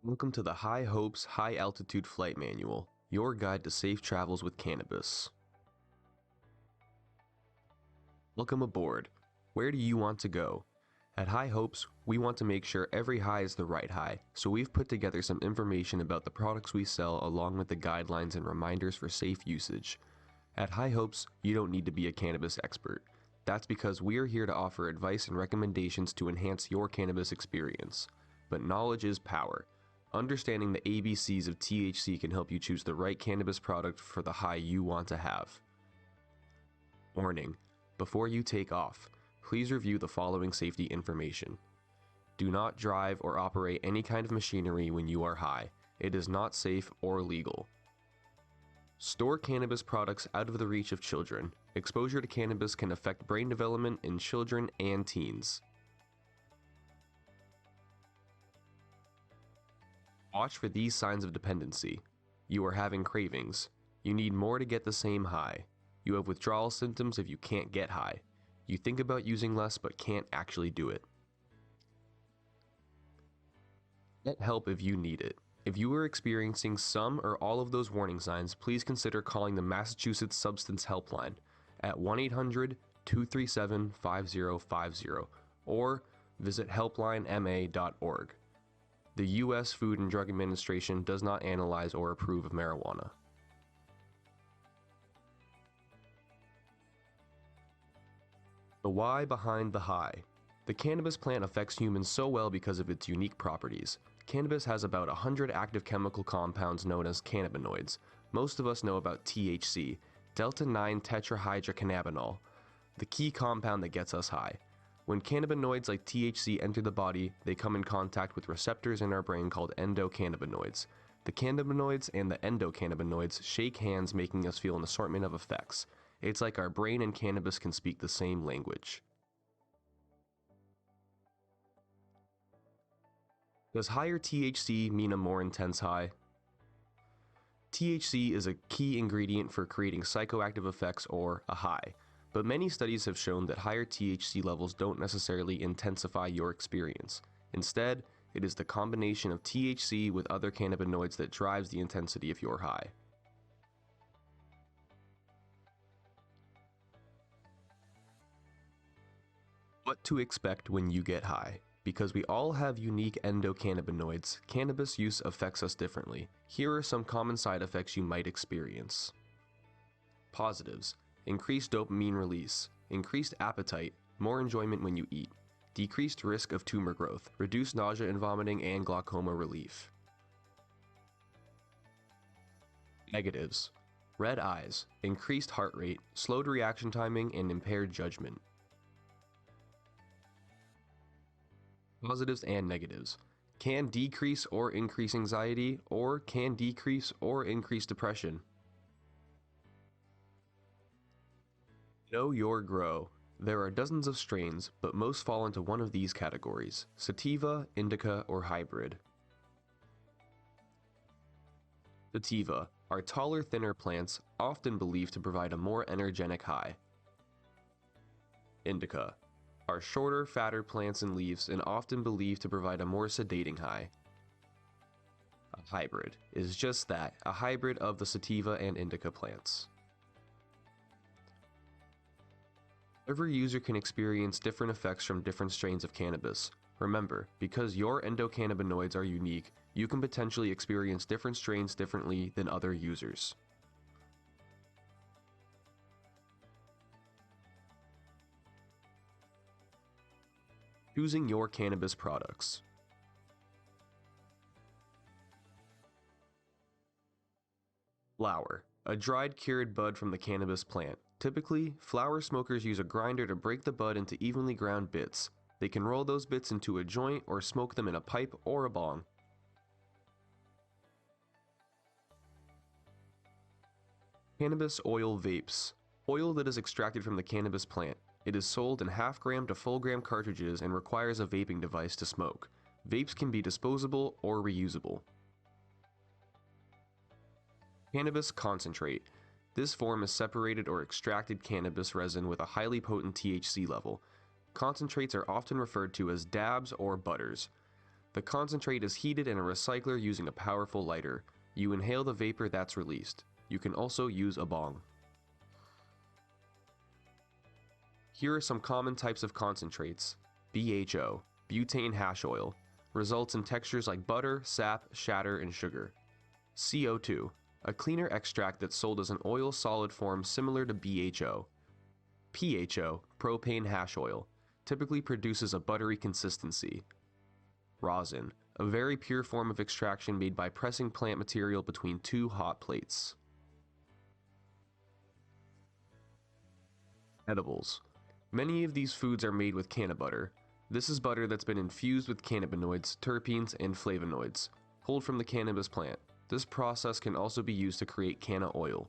Welcome to the High Hopes High Altitude Flight Manual, your guide to safe travels with cannabis. Welcome aboard. Where do you want to go? At High Hopes, we want to make sure every high is the right high, so we've put together some information about the products we sell along with the guidelines and reminders for safe usage. At High Hopes, you don't need to be a cannabis expert. That's because we're here to offer advice and recommendations to enhance your cannabis experience. But knowledge is power. Understanding the ABCs of THC can help you choose the right cannabis product for the high you want to have. Warning: before you take off, please review the following safety information. Do not drive or operate any kind of machinery when you are high. It is not safe or legal. Store cannabis products out of the reach of children. Exposure to cannabis can affect brain development in children and teens. Watch for these signs of dependency. You are having cravings. You need more to get the same high. You have withdrawal symptoms if you can't get high. You think about using less but can't actually do it. Get help if you need it. If you are experiencing some or all of those warning signs, please consider calling the Massachusetts Substance Helpline at 1-800-237-5050 or visit helplinema.org. The U.S. Food and Drug Administration does not analyze or approve of marijuana. The why behind the high. The cannabis plant affects humans so well because of its unique properties. Cannabis has about 100 active chemical compounds known as cannabinoids. Most of us know about THC, delta-9-tetrahydrocannabinol, the key compound that gets us high. When cannabinoids like THC enter the body, they come in contact with receptors in our brain called endocannabinoids. The cannabinoids and the endocannabinoids shake hands, making us feel an assortment of effects. It's like our brain and cannabis can speak the same language. Does higher THC mean a more intense high? THC is a key ingredient for creating psychoactive effects or a high. But many studies have shown that higher THC levels don't necessarily intensify your experience. Instead, it is the combination of THC with other cannabinoids that drives the intensity of your high. What to expect when you get high. Because we all have unique endocannabinoids, cannabis use affects us differently. Here are some common side effects you might experience. Positives: increased dopamine release, increased appetite, more enjoyment when you eat, decreased risk of tumor growth, reduced nausea and vomiting, and glaucoma relief. Negatives: red eyes, increased heart rate, slowed reaction timing, and impaired judgment. Positives and negatives: can decrease or increase anxiety, or can decrease or increase depression. Know your grow. There are dozens of strains, but most fall into one of these categories: sativa, indica, or hybrid. Sativa are taller, thinner plants, often believed to provide a more energetic high. Indica are shorter, fatter plants and leaves, and often believed to provide a more sedating high. A hybrid is just that, a hybrid of the sativa and indica plants. Every user can experience different effects from different strains of cannabis. Remember, because your endocannabinoids are unique, you can potentially experience different strains differently than other users. Choosing your cannabis products. Flower, a dried cured bud from the cannabis plant. Typically, flower smokers use a grinder to break the bud into evenly ground bits. They can roll those bits into a joint or smoke them in a pipe or a bong. Cannabis oil vapes. Oil that is extracted from the cannabis plant. It is sold in half-gram to full-gram cartridges and requires a vaping device to smoke. Vapes can be disposable or reusable. Cannabis concentrate. This form is separated or extracted cannabis resin with a highly potent THC level. Concentrates are often referred to as dabs or butters. The concentrate is heated in a recycler using a powerful lighter. You inhale the vapor that's released. You can also use a bong. Here are some common types of concentrates. BHO, butane hash oil, results in textures like butter, sap, shatter, and sugar. CO2, a cleaner extract that's sold as an oil solid form similar to BHO. PHO, propane hash oil, typically produces a buttery consistency. Rosin, a very pure form of extraction made by pressing plant material between two hot plates. Edibles. Many of these foods are made with canna butter. This is butter that's been infused with cannabinoids, terpenes, and flavonoids, pulled from the cannabis plant. This process can also be used to create canna oil.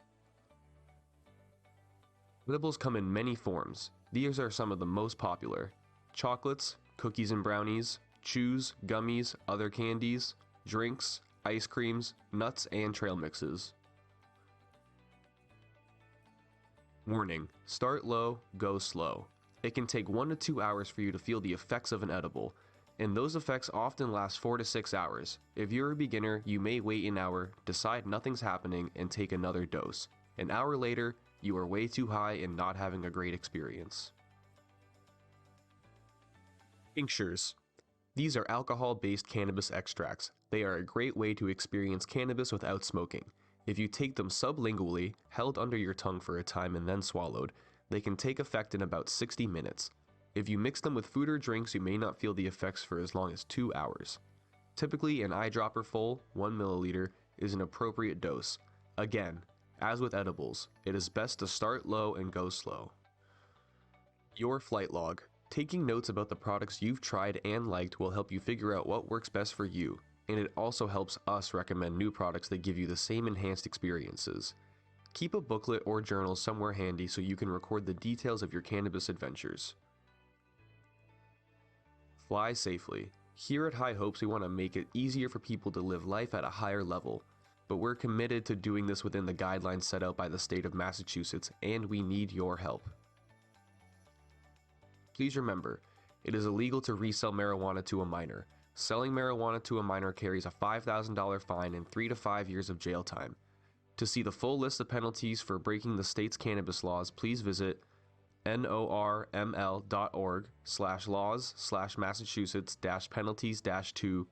Edibles come in many forms. These are some of the most popular: chocolates, cookies and brownies, chews, gummies, other candies, drinks, ice creams, nuts, and trail mixes. Warning: start low, go slow. It can take 1 to 2 hours for you to feel the effects of an edible, and those effects often last 4 to 6 hours. If you're a beginner, you may wait an hour, decide nothing's happening, and take another dose. An hour later, you are way too high and not having a great experience. Tinctures. These are alcohol-based cannabis extracts. They are a great way to experience cannabis without smoking. If you take them sublingually, held under your tongue for a time and then swallowed, they can take effect in about 60 minutes. If you mix them with food or drinks, you may not feel the effects for as long as 2 hours. Typically, an eyedropper full, 1 milliliter, is an appropriate dose. Again, as with edibles, it is best to start low and go slow. Your flight log. Taking notes about the products you've tried and liked will help you figure out what works best for you, and it also helps us recommend new products that give you the same enhanced experiences. Keep a booklet or journal somewhere handy so you can record the details of your cannabis adventures. Fly safely. Here at High Hopes, we want to make it easier for people to live life at a higher level, but we're committed to doing this within the guidelines set out by the state of Massachusetts, and we need your help. Please remember, it is illegal to resell marijuana to a minor. Selling marijuana to a minor carries a $5,000 fine and 3 to 5 years of jail time. To see the full list of penalties for breaking the state's cannabis laws, please visit norml.org/laws/Massachusetts-penalties-2.